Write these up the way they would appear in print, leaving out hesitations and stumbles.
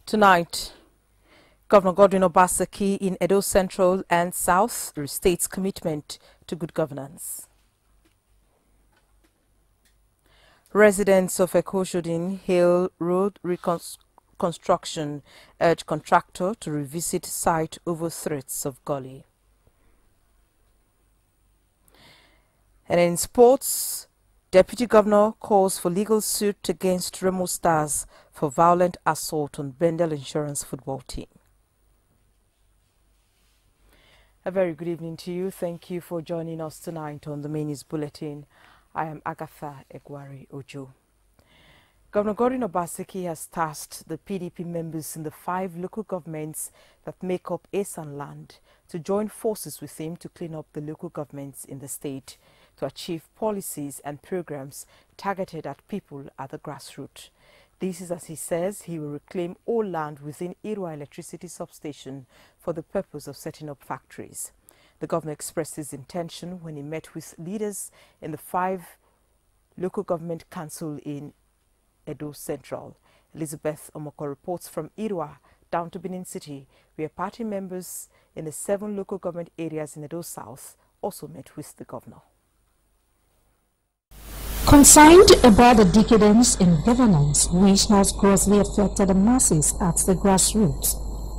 Tonight, Governor Godwin Obaseki in Edo Central and South restates commitment to good governance. Residents of Ekoshodin Hill Road reconstruction urge contractor to revisit site over threats of gully. And in sports, Deputy Governor calls for legal suit against Remo Stars for violent assault on Bendel Insurance football team. A very good evening to you. Thank you for joining us tonight on the Main News Bulletin. I am Agatha Egwari Ojo. Governor Godwin Obaseki has tasked the PDP members in the 5 local governments that make up Esan land to join forces with him to clean up the local governments in the state, to achieve policies and programs targeted at people at the grassroots. This is as he says he will reclaim all land within Irwa electricity substation for the purpose of setting up factories. The governor expressed his intention when he met with leaders in the 5 local government council in Edo Central. Elizabeth Omoko reports from Irwa down to Benin City, where party members in the 7 local government areas in Edo South also met with the governor. Concerned about the decadence in governance which has grossly affected the masses at the grassroots,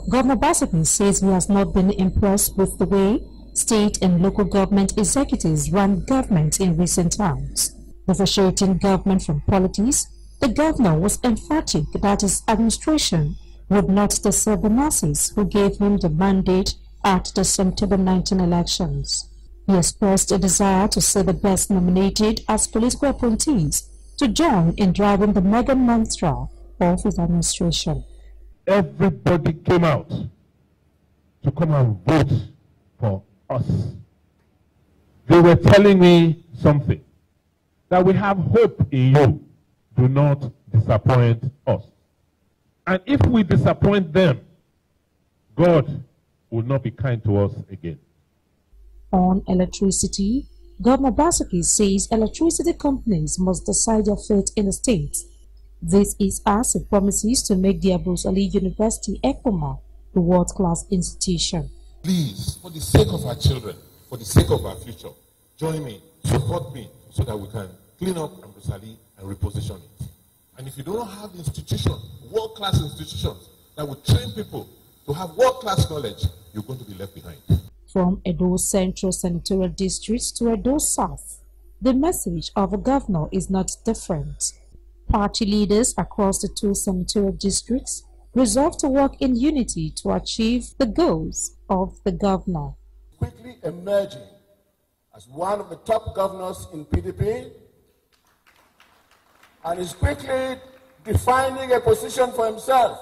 Governor Obaseki says he has not been impressed with the way state and local government executives run government in recent times. Differentiating government from politics, the governor was emphatic that his administration would not deceive the masses who gave him the mandate at the September 19 elections. He expressed a desire to see the best nominated as political appointees to join in driving the mega mantra of his administration. Everybody came out to come and vote for us. They were telling me something, that we have hope in you. Do not disappoint us. And if we disappoint them, God will not be kind to us again. On electricity, Governor Obaseki says electricity companies must decide their fate in the state. This is as he promises to make the Abu Ali University ECOMA a world-class institution. Please, for the sake of our children, for the sake of our future, join me, support me, so that we can clean up Abu Ali and reposition it. And if you don't have institutions, world-class institutions, that will train people to have world-class knowledge, you're going to be left behind. From Edo Central Senatorial District to Edo South, the message of the governor is not different. Party leaders across the 2 senatorial districts resolve to work in unity to achieve the goals of the governor. Quickly emerging as one of the top governors in PDP, and is quickly defining a position for himself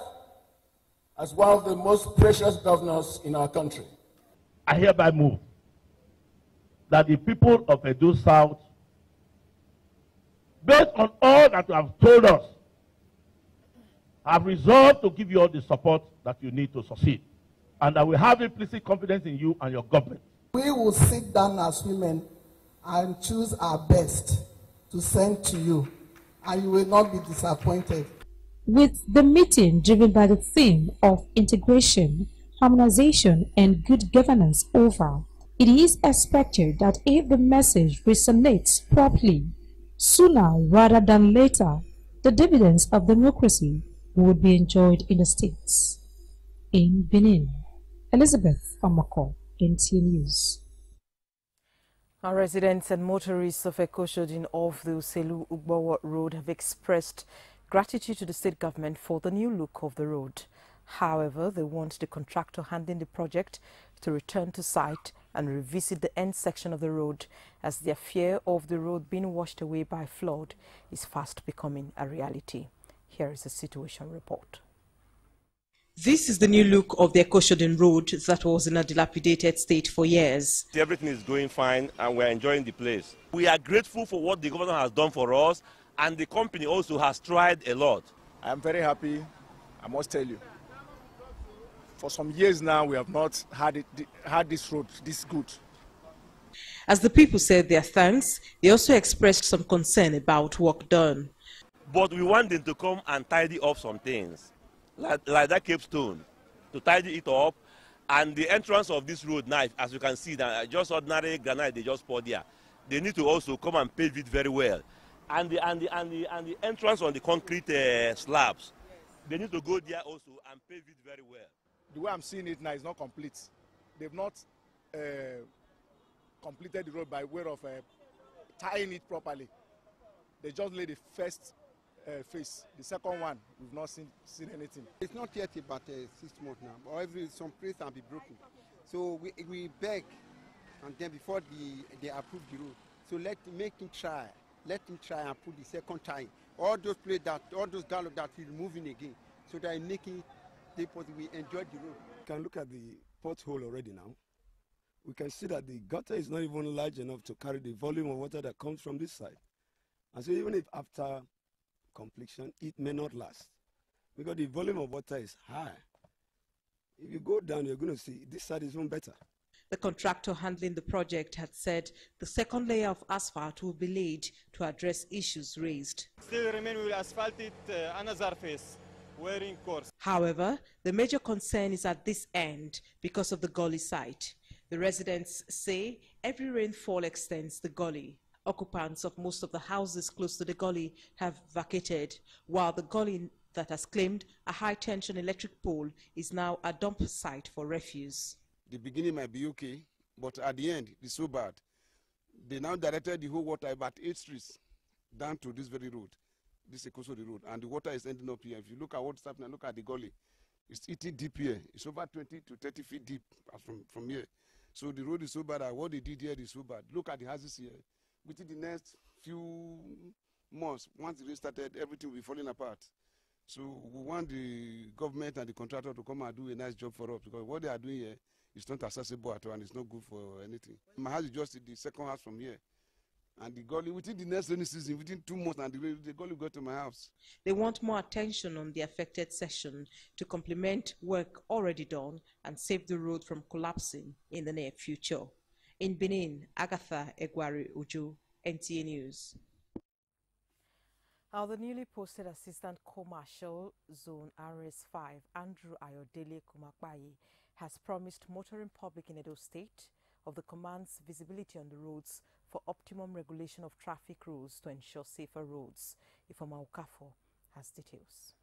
as one of the most precious governors in our country. I hereby move that the people of Edo South, based on all that you have told us, have resolved to give you all the support that you need to succeed, and that we have implicit confidence in you and your government. We will sit down as women and choose our best to send to you, and you will not be disappointed. With the meeting driven by the theme of integration, harmonization and good governance over, it is expected that if the message resonates properly, sooner rather than later, the dividends of democracy would be enjoyed in the states. In Benin, Elizabeth Omoko, NTA News. Our residents and motorists of Ekoshodin off the Uselu Ugbowo Road have expressed gratitude to the state government for the new look of the road. However, they want the contractor handling the project to return to site and revisit the end section of the road, as their fear of the road being washed away by flood is fast becoming a reality. Here is a situation report. This is the new look of the Ekoshodin Road that was in a dilapidated state for years. Everything is going fine and we're enjoying the place. We are grateful for what the governor has done for us, and the company also has tried a lot. I am very happy, I must tell you. For some years now, we have not had this road this good. As the people said their thanks, they also expressed some concern about work done. But we want them to come and tidy up some things. like that Cape Stone, to tidy it up. And the entrance of this road now, as you can see, that just ordinary granite they just poured there. They need to also come and pave it very well. And the entrance on the concrete slabs, they need to go there also and pave it very well. The way I'm seeing it now is not complete. They've not completed the road by way of tying it properly. They just laid the first phase. The second one, we've not seen anything. It's not yet about 6 months now, but some places can be broken. So we beg, and then before they approve the road, so let him try and put the second tie. All those places all those dialogue that he's moving again, so that making we enjoy the road. You can look at the pothole already now. We can see that the gutter is not even large enough to carry the volume of water that comes from this side. And so even if after completion, it may not last, because the volume of water is high. If you go down, you're going to see this side is even better. The contractor handling the project had said the second layer of asphalt will be laid to address issues raised. Still remain, we will asphalt it another phase, wearing course. However, the major concern is at this end because of the gully site. The residents say every rainfall extends the gully. Occupants of most of the houses close to the gully have vacated, while the gully that has claimed a high-tension electric pole is now a dump site for refuse. The beginning might be okay, but at the end, it's so bad. They now directed the whole water about 8 streets down to this very road, this Ekoso road, and the water is ending up here. If you look at what's happening, look at the gully. It's eating deep here. It's over 20 to 30 feet deep from here. So the road is so bad, and what they did here is so bad. Look at the houses here. Within the next few months, once the rain started, everything will be falling apart. So we want the government and the contractor to come and do a nice job for us, because what they are doing here is not accessible at all, and it's not good for anything. My house is just the second house from here. And the gully, within the next rainy season, within 2 months, and the gully will go to my house. They want more attention on the affected section to complement work already done and save the road from collapsing in the near future. In Benin, Agatha Egwari Ojo, NTA News. Now, the newly posted Assistant Commercial Zone RS5, Andrew Ayodele Kumakbayi, has promised motoring public in Edo State of the command's visibility on the roads for optimum regulation of traffic rules to ensure safer roads. Ifoma Ukafo has details.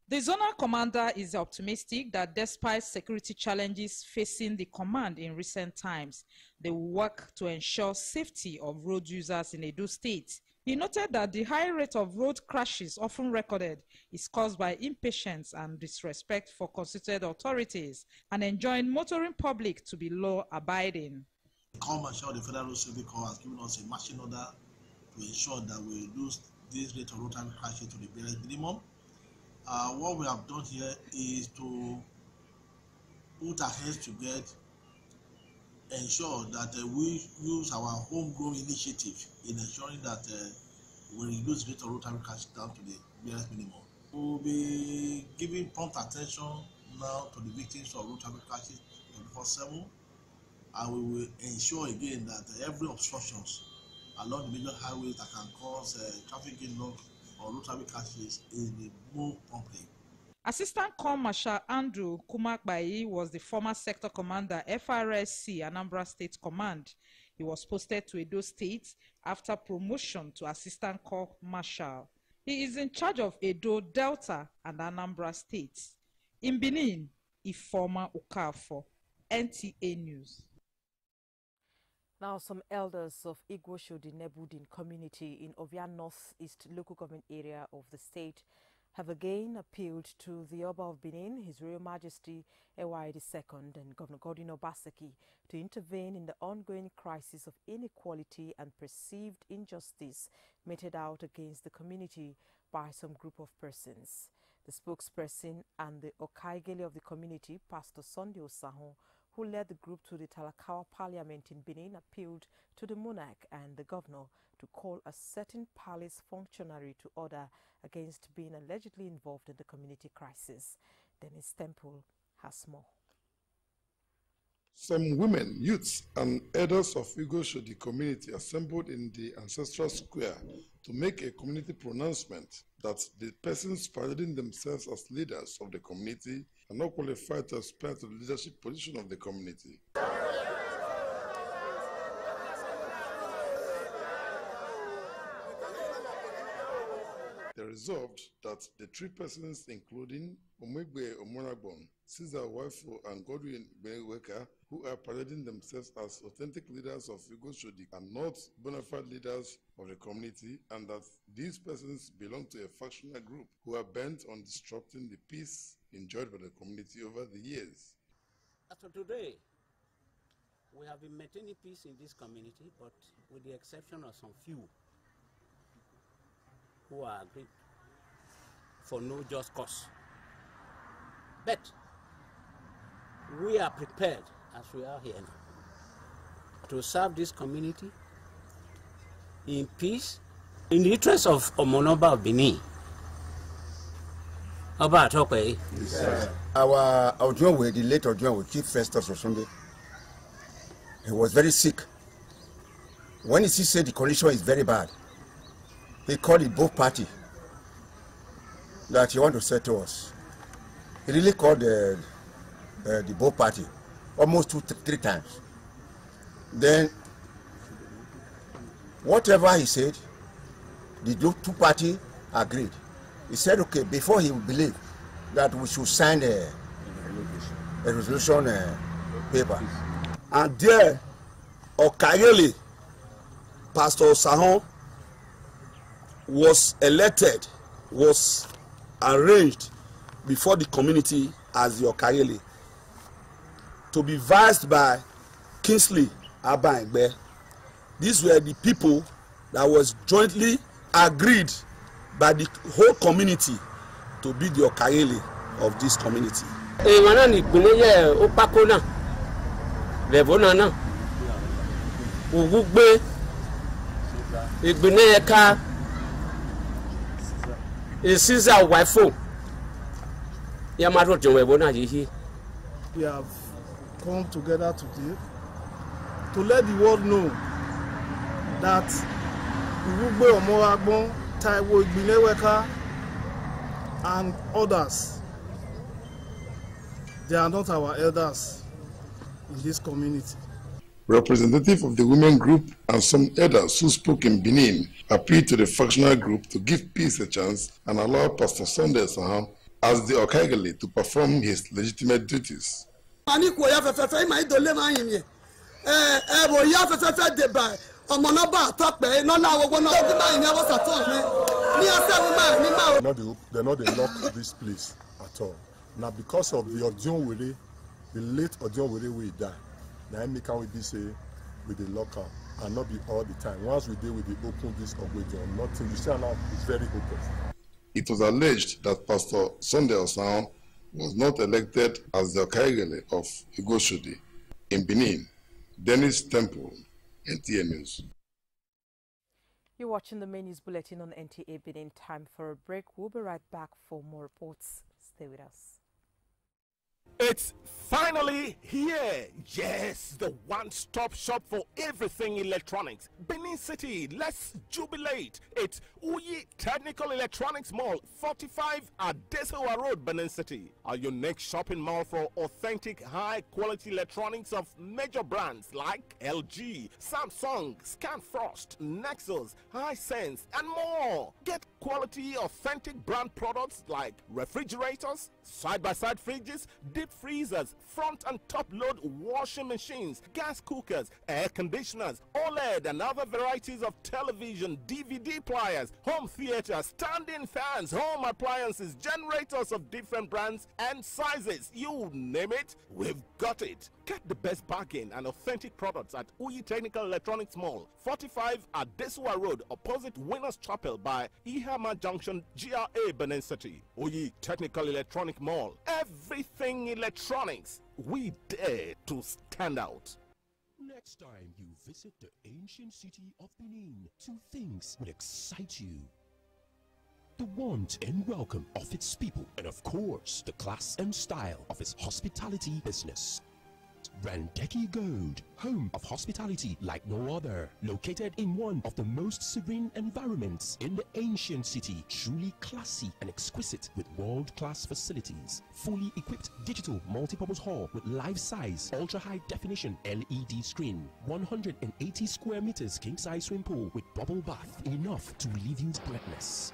The zonal commander is optimistic that despite security challenges facing the command in recent times, they will work to ensure safety of road users in Edo State. He noted that the high rate of road crashes often recorded is caused by impatience and disrespect for constituted authorities, and enjoined motoring public to be law-abiding. The Corps Marshal of the Federal Road Safety Corps has given us a marching order to ensure that we reduce this rate of road traffic crashes to the barest minimum. What we have done here is to put our heads together, ensure that we use our homegrown initiative in ensuring that we reduce the rate of road traffic crashes down to the barest minimum. We will be giving prompt attention now to the victims of road traffic crashes 24/7, and we will ensure again that every obstructions along the major highways that can cause traffic gridlock or road traffic crashes is removed promptly. Assistant Corps Marshal Andrew Kumakbayi was the former sector commander, FRSC, Anambra State Command. He was posted to Edo State after promotion to Assistant Corps Marshal. He is in charge of Edo, Delta, and Anambra States. In Benin, Ifoma Ukafo, NTA News. Now, some elders of Igwoshodi Nebudin community in Ovia Northeast local government area of the state have again appealed to the Oba of Benin, His Royal Majesty Ewa II, and Governor Godwin Obaseki to intervene in the ongoing crisis of inequality and perceived injustice meted out against the community by some group of persons. The spokesperson and the Okaigele of the community, Pastor Sunday Osahon, who led the group to the Talakawa Parliament in Benin, appealed to the monarch and the governor to call a certain palace functionary to order against being allegedly involved in the community crisis. Dennis Temple has more. Some women, youths, and elders of Igwoshodi community assembled in the ancestral square to make a community pronouncement that the persons parading themselves as leaders of the community are not qualified to aspire to the leadership position of the community. They resolved that the three persons, including Omegbe Omonagbon, Caesar Waifu, and Godwin Beneweka, who are parading themselves as authentic leaders of Igosodi, are not bona fide leaders of the community, and that these persons belong to a factional group who are bent on disrupting the peace enjoyed by the community over the years. As for today, we have been maintaining peace in this community, but with the exception of some few who are agreed for no just cause. But we are prepared, as we are here now, to serve this community in peace, in the interest of Omonoba of Benin. How about okay? Yes, our Ojuawe, the late Ojuawe, Chief Festus Osunde, he was very sick. When he said the condition is very bad, he called the both party that he want to say to us. He really called the both party almost 2-3 times. Then, whatever he said, the two party agreed. He said, okay, before he would believe that we should sign a resolution paper. And there, Okayele, Pastor Sahon, was elected, was arranged before the community as the Okayele, to be vice by Kingsley Abaengbe. These were the people that was jointly agreed by the whole community to be the Okayele of this community. Caesar Waifu. We have come together today to let the world know that Urugbe Omoagbon, Taiwo Igbineweka, and others, they are not our elders in this community. Representative of the women group and some elders who spoke in Benin appealed to the factional group to give peace a chance and allow Pastor Sunday Saham as the Okayele to perform his legitimate duties. They're not in luck of this place at all. Now, because of the Odionwere, the late Odionwere will die. Now, can we be say with the local and not be all the time. Once we deal with the open this Ogwejon, nothing, you see now it's very open. It was alleged that Pastor Sunday Osam was not elected as the Okayele of Igosodi in Benin. Dennis Temple, NTA News. You're watching the main news bulletin on NTA Benin. Time for a break. We'll be right back for more reports. Stay with us. It's finally here. Yes, the one-stop shop for everything electronics. Benin City, let's jubilate. It's Uyi Technical Electronics Mall, 45 Adesewa Road, Benin City. Our unique shopping mall for authentic, high-quality electronics of major brands like LG, Samsung, Scanfrost, Nexus, Hisense, and more. Get quality, authentic brand products like refrigerators, side-by-side fridges, deep freezers, front and top load washing machines, gas cookers, air conditioners, OLED and other varieties of television, DVD players, home theater, standing fans, home appliances, generators of different brands and sizes. You name it, we've got it. Get the best bargain and authentic products at Uyi Technical Electronics Mall, 45 Adesewa Road, opposite Winners Chapel by Ihama Junction, GRA, Benin City. Uyi Technical Electronic Mall. Everything electronics. We dare to stand out. Next time you visit the ancient city of Benin, two things will excite you: the warmth and welcome of its people, and of course, the class and style of its hospitality business. Randeki Gold, home of hospitality like no other. Located in one of the most serene environments in the ancient city. Truly classy and exquisite with world-class facilities. Fully equipped digital multipurpose hall with life-size, ultra-high definition LED screen. 180 square meters king-size swimming pool with bubble bath. Enough to relieve you breathless.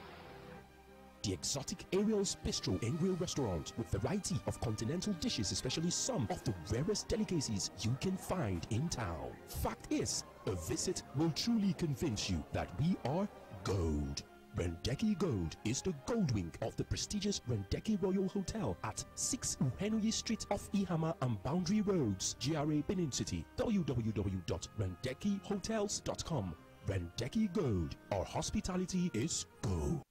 The exotic Ariel's Bistro and Grill restaurant with variety of continental dishes, especially some of the rarest delicacies you can find in town. Fact is, a visit will truly convince you that we are gold. Randeki Gold is the gold wing of the prestigious Randeki Royal Hotel at 6 Uhenoyi Street off Ihama and Boundary Roads, GRA Benin City. www.randekihotels.com. Randeki Gold. Our hospitality is gold.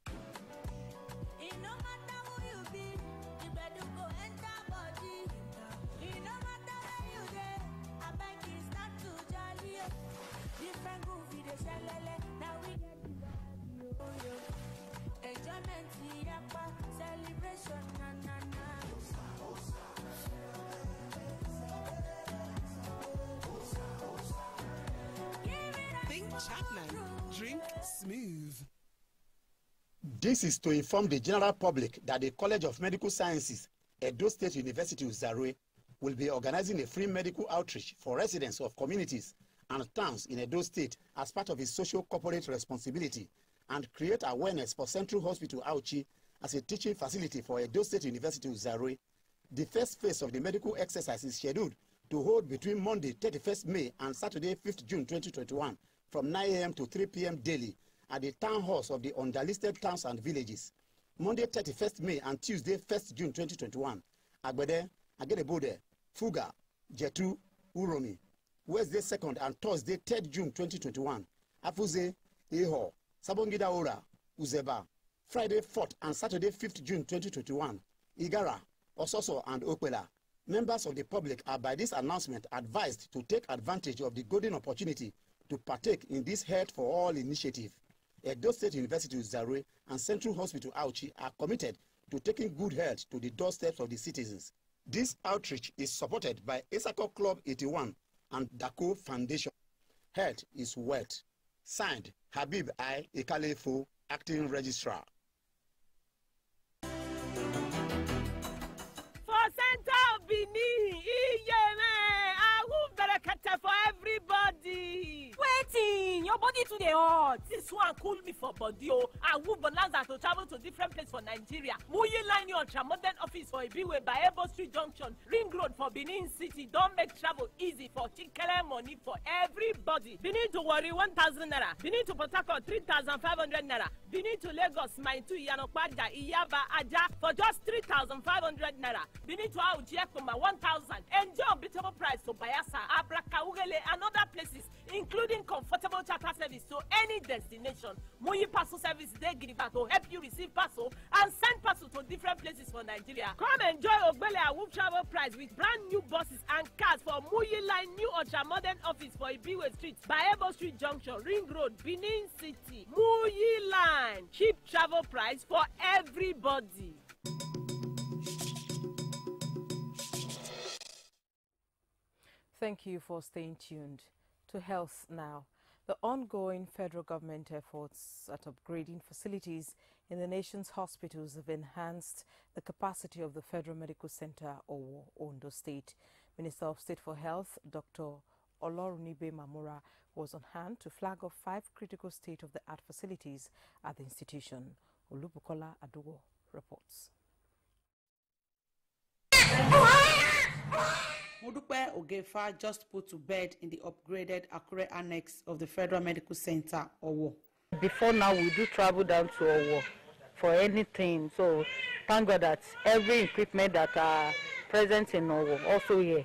Chapman, drink smooth. This is to inform the general public that the College of Medical Sciences, Edo State University Zaroe, will be organizing a free medical outreach for residents of communities and towns in Edo State as part of its social corporate responsibility and create awareness for Central Hospital Auchi as a teaching facility for Edo State University Zaroe. The first phase of the medical exercise is scheduled to hold between Monday 31st May and Saturday 5th June 2021 from 9 a.m. to 3 p.m. daily at the town halls of the underlisted towns and villages. Monday 31st May and Tuesday 1st June 2021, Agbede, Agedebode, Fuga, Jetu, Uromi. Wednesday 2nd and Thursday 3rd June 2021, Afuze, Eho, Sabongida Ora, Uzeba. Friday 4th and Saturday 5th June 2021, Igara, Ososo and Okwela. Members of the public are by this announcement advised to take advantage of the golden opportunity to partake in this Health for All initiative. Edo State University Zaroe and Central Hospital Auchi are committed to taking good health to the doorsteps of the citizens. This outreach is supported by Esako Club 81 and Dako Foundation. Health is wealth. Signed, Habib I. Ekalefo, Acting Registrar. For Center of Benin, for everybody. Waiting, your body today hot. This one cool me for body. Oh, I will bonanza to travel to different places for Nigeria. Muyi line your ultra-modern office for Ibiwe by Ebo Street Junction, Ring Road for Benin City. Don't make travel easy for Chikele money for everybody. Benin to Warri 1,000 naira. Benin to Port Harcourt 3,500 naira. Benin to Lagos, Maintu, Yanokwaja, Iyaba, Aja for just 3,500 naira. Benin to Auchi Ekpoma 1,000. Enjoy unbeatable price to Bayasa, Abraka, Ugele, and other places, including comfortable charter service to any destination. Muyi Parcel service they give to help you receive parcel and send parcel to different places for Nigeria. Come enjoy Ogbele Awoof travel price with brand new buses and cars for Muyi Line new ultra-modern office for Ibiwe Street, Bayebo Street Junction, Ring Road, Benin City. Muyi Line, cheap travel price for everybody. Thank you for staying tuned to Health Now. The ongoing federal government efforts at upgrading facilities in the nation's hospitals have enhanced the capacity of the Federal Medical Center, Owo, Ondo State. Minister of State for Health, Dr. Olorunibe Mamora, was on hand to flag off 5 critical state-of-the-art facilities at the institution. Olubukola Adugo reports. Modupe Ogefa just put to bed in the upgraded Akure Annex of the Federal Medical Center, Owo. Before now, we do travel down to Owo for anything. So thank God that every equipment that are present in Owo also here.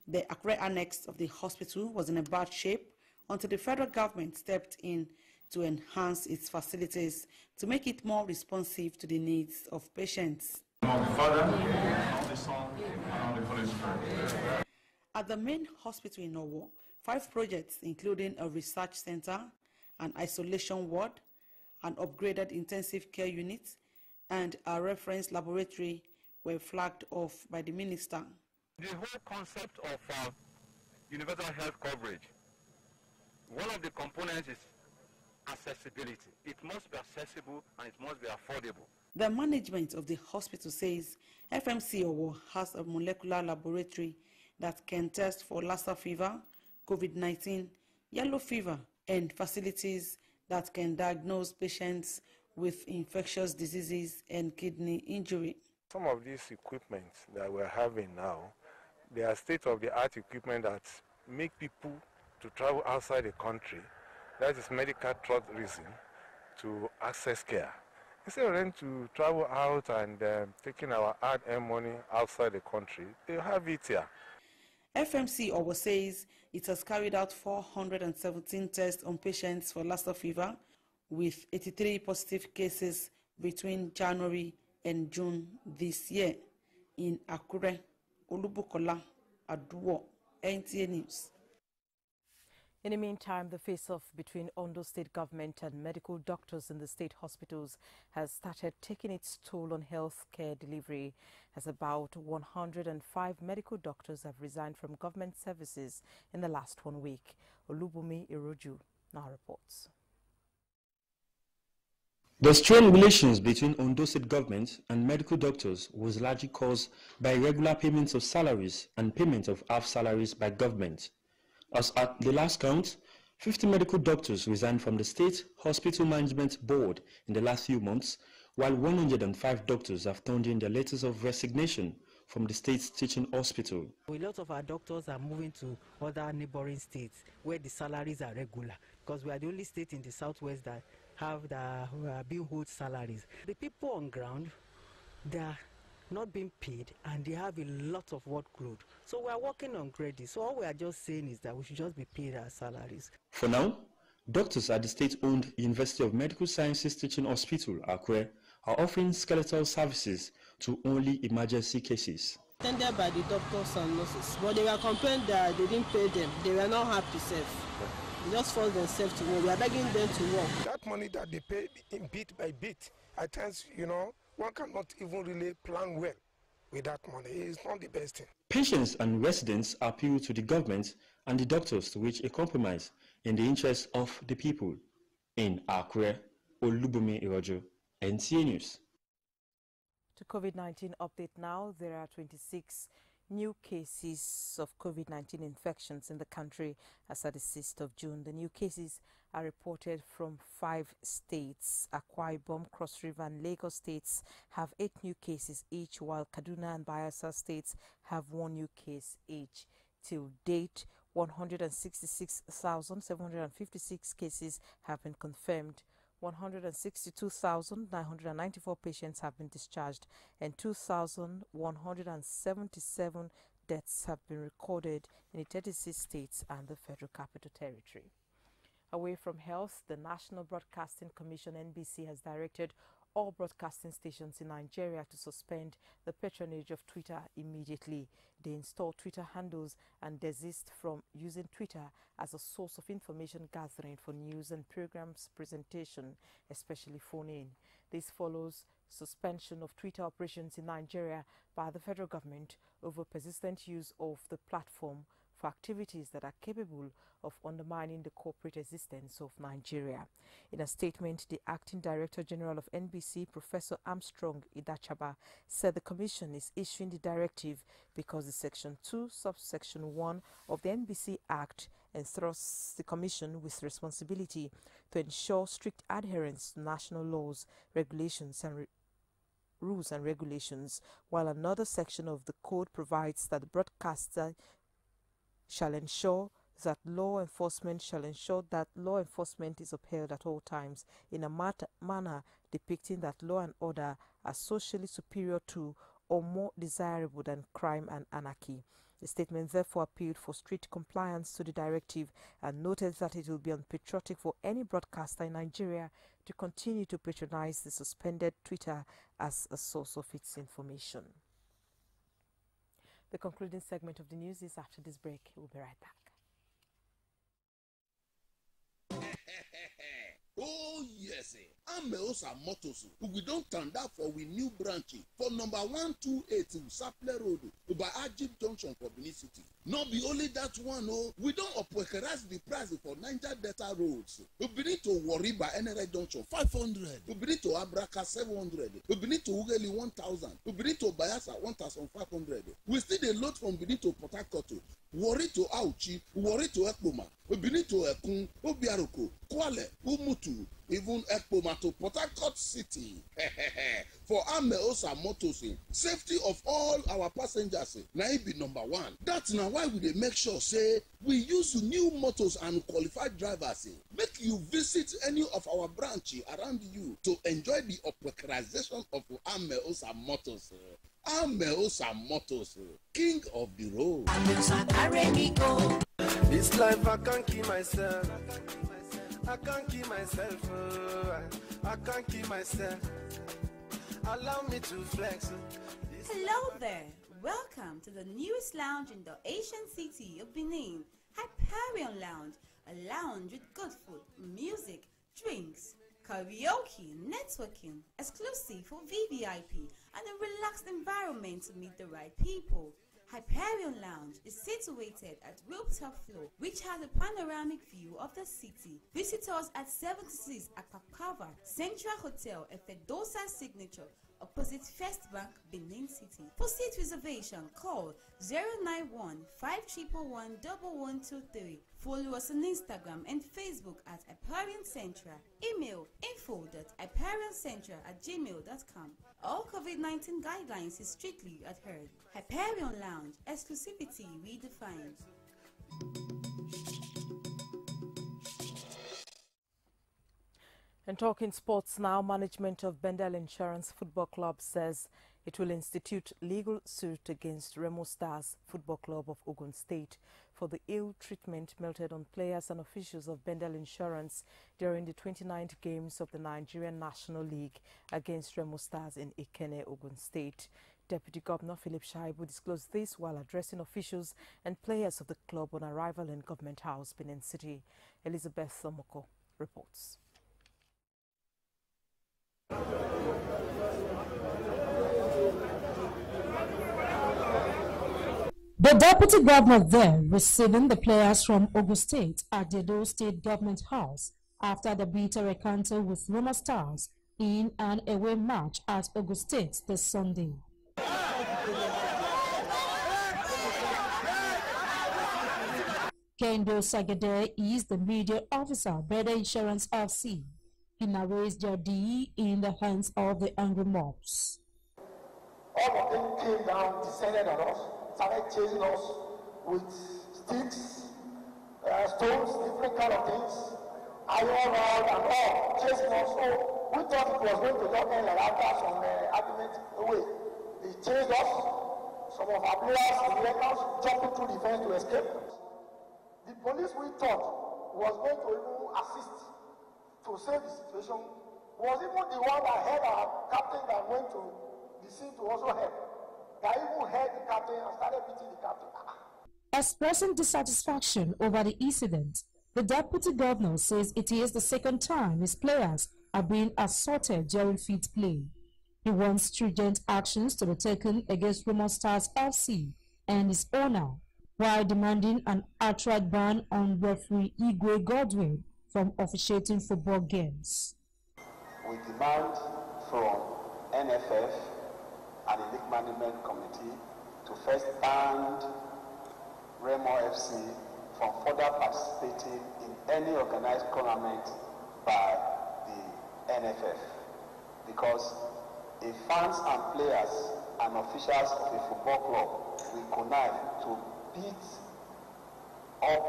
The Akure Annex of the hospital was in a bad shape until the federal government stepped in to enhance its facilities to make it more responsive to the needs of patients. At the main hospital in Owo, 5 projects including a research center, an isolation ward, an upgraded intensive care unit, and a reference laboratory were flagged off by the minister. The whole concept of universal health coverage, one of the components is accessibility. It must be accessible and it must be affordable. The management of the hospital says FMC Owo has a molecular laboratory that can test for Lassa fever, COVID-19, yellow fever, and facilities that can diagnose patients with infectious diseases and kidney injury. Some of these equipment that we're having now, they are state-of-the-art equipment that make people to travel outside the country. That is medical tourism to access care. Instead of them to travel out and taking our hard-earned money outside the country, they have it here. FMC Owo says it has carried out 417 tests on patients for Lassa fever, with 83 positive cases between January and June this year. In Akure, Olubukola Aduwo, NTA News. In the meantime, the face-off between Ondo State government and medical doctors in the state hospitals has started taking its toll on health care delivery, as about 105 medical doctors have resigned from government services in the last 1 week. Olubumi Iroju now reports. The strained relations between Ondo State government and medical doctors was largely caused by irregular payments of salaries and payment of half salaries by government. As at the last count, 50 medical doctors resigned from the State Hospital Management Board in the last few months, while 105 doctors have turned in their letters of resignation from the state's teaching hospital. A lot of our doctors are moving to other neighboring states where the salaries are regular, because we are the only state in the southwest that have being hold salaries. The people on ground, they are not being paid and they have a lot of workload. So we are working on credit. So all we are just saying is that we should just be paid our salaries. For now, doctors at the state-owned University of Medical Sciences Teaching Hospital, Akure, are offering skeletal services to only emergency cases. Attended by the doctors and nurses, but they were complaining that they didn't pay them. They were not happy self. They just forced themselves to work. We are begging them to work. That money that they pay in bit by bit, at times, one cannot even really plan well with that money. It's not the best thing. Patients and residents appeal to the government and the doctors to reach a compromise in the interest of the people. In Akure, Olubumi Irojo, NTA News. To COVID-19 update now, there are 26 new cases of COVID-19 infections in the country as at the 6th of June. The new cases are reported from 5 states. Akwa Ibom, Cross River and Lagos states have 8 new cases each, while Kaduna and Bayelsa states have 1 new case each. Till date, 166,756 cases have been confirmed. 162,994 patients have been discharged and 2,177 deaths have been recorded in the 36 states and the Federal Capital Territory. Away from health, the National Broadcasting Commission (NBC) has directed all broadcasting stations in Nigeria to suspend the patronage of Twitter immediately. They install Twitter handles and desist from using Twitter as a source of information gathering for news and programs presentation, especially phone-in. This follows suspension of Twitter operations in Nigeria by the federal government over persistent use of the platform for activities that are capable of undermining the corporate existence of Nigeria. In a statement, the Acting Director General of NBC, Professor Armstrong Idachaba, said the Commission is issuing the directive because the Section 2, Subsection 1 of the NBC Act entrusts the Commission with responsibility to ensure strict adherence to national laws, regulations and rules and regulations, while another section of the code provides that the broadcaster shall ensure that law enforcement is upheld at all times in a manner depicting that law and order are socially superior to or more desirable than crime and anarchy. The statement therefore appealed for strict compliance to the directive and noted that it will be unpatriotic for any broadcaster in Nigeria to continue to patronize the suspended Twitter as a source of its information. The concluding segment of the news is after this break. We'll be right back. Oh, yeah. years. Ameosa Motors, we don't turn that for we new branch for number 128 Saple Road by Ajib Junction for Benin City. Not be only that one, we don't upwekerize the price for Niger Delta roads. We need to worry by NRA Junction 500. We need to Abraka 700. We need to Ugeli 1000. We need to Bayasa 1500. We still a load from Benin to Port Harcourt. Worry to Auchi, worry to Ekpoma. We need to Ekun, Obiaroko, Kwale, Umutu, even Ekpoma to Port Harcourt City. For Ameosa Motors, safety of all our passengers, now it be number one. That's now why we make sure say we use new motors and qualified drivers. Make you visit any of our branches around you to enjoy the operationalization of Ameosa Motors. Ameosa Motors, king of the road. This life I can't keep myself. I can't keep myself. I can't keep myself. Allow me to flex. Hello there. Welcome to the newest lounge in the ancient city of Benin, Hyperion Lounge, a lounge with good food, music, drinks, karaoke, networking, exclusive for VVIP, and a relaxed environment to meet the right people. Hyperion Lounge is situated at rooftop floor, which has a panoramic view of the city. Visit us at 76 Akpakava Central Hotel, Efedosa Signature, opposite First Bank, Benin City. For seat reservation, call 091-5111-1123. Follow us on Instagram and Facebook at Hyperion Central. Email info.hyperioncentra@gmail.com. All COVID-19 guidelines is strictly adhered. Hyperion Lounge, exclusivity redefined. And talking sports now, management of Bendel Insurance Football Club says it will institute legal suit against Remo Stars Football Club of Ogun State for the ill treatment meted on players and officials of Bendel Insurance during the 29th games of the Nigerian National League against Remo Stars in Ikene, Ogun State. Deputy Governor Philip Shaibu disclosed this while addressing officials and players of the club on arrival in Government House, Benin City. Elizabeth Somoko reports. The deputy governor then receiving the players from Ogun State at the Edo State Government House after the bitter encounter with Roma Stars in an away match at Ogun State this Sunday. Kendo Sagade is the media officer, Better Insurance FC. He narrates their deed in the hands of the angry mobs. All of them came down, descended on us, started chasing us with sticks, stones, different kind of things, iron rod and all, chasing us. So we thought it was going to just end like after some argument away. They chased us. Some of our players in the house jumping through the fence to escape. The police we thought was going to even assist to save the situation was even the one that had our captain that went to the scene to also help. That even had the captain and started beating the captain. Expressing dissatisfaction over the incident, the deputy governor says it is the second time his players are being assaulted during fit play. He wants stringent actions to be taken against Roma Stars FC and his owner, while demanding an outright ban on referee Igwe Godwin from officiating football games. We demand from NFF and the League Management Committee to first ban Remo FC from further participating in any organized tournament by the NFF, because if fans and players and officials of a football club will connive to beat up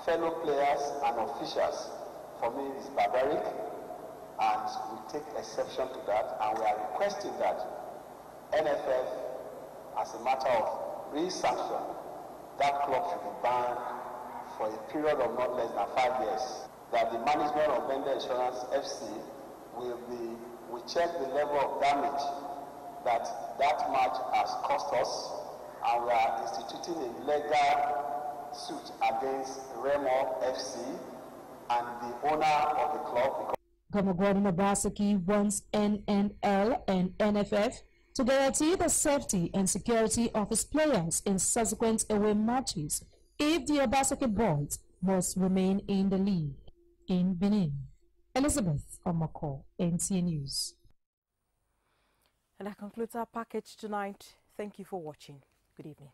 fellow players and officials, for me is barbaric, and we take exception to that, and we are requesting that NFF, as a matter of re-sanction, that club should be banned for a period of not less than 5 years. That the management of Bender Insurance FC will check the level of damage that match has cost us, and we are instituting a legal suit against Remo FC and the owner of the club. Governor Gordon Obaseki wants NNL and NFF to guarantee the safety and security of his players in subsequent away matches if the Obaseki boys must remain in the league. In Benin, Elizabeth Omako, NTA News. And that concludes our package tonight. Thank you for watching. Good evening.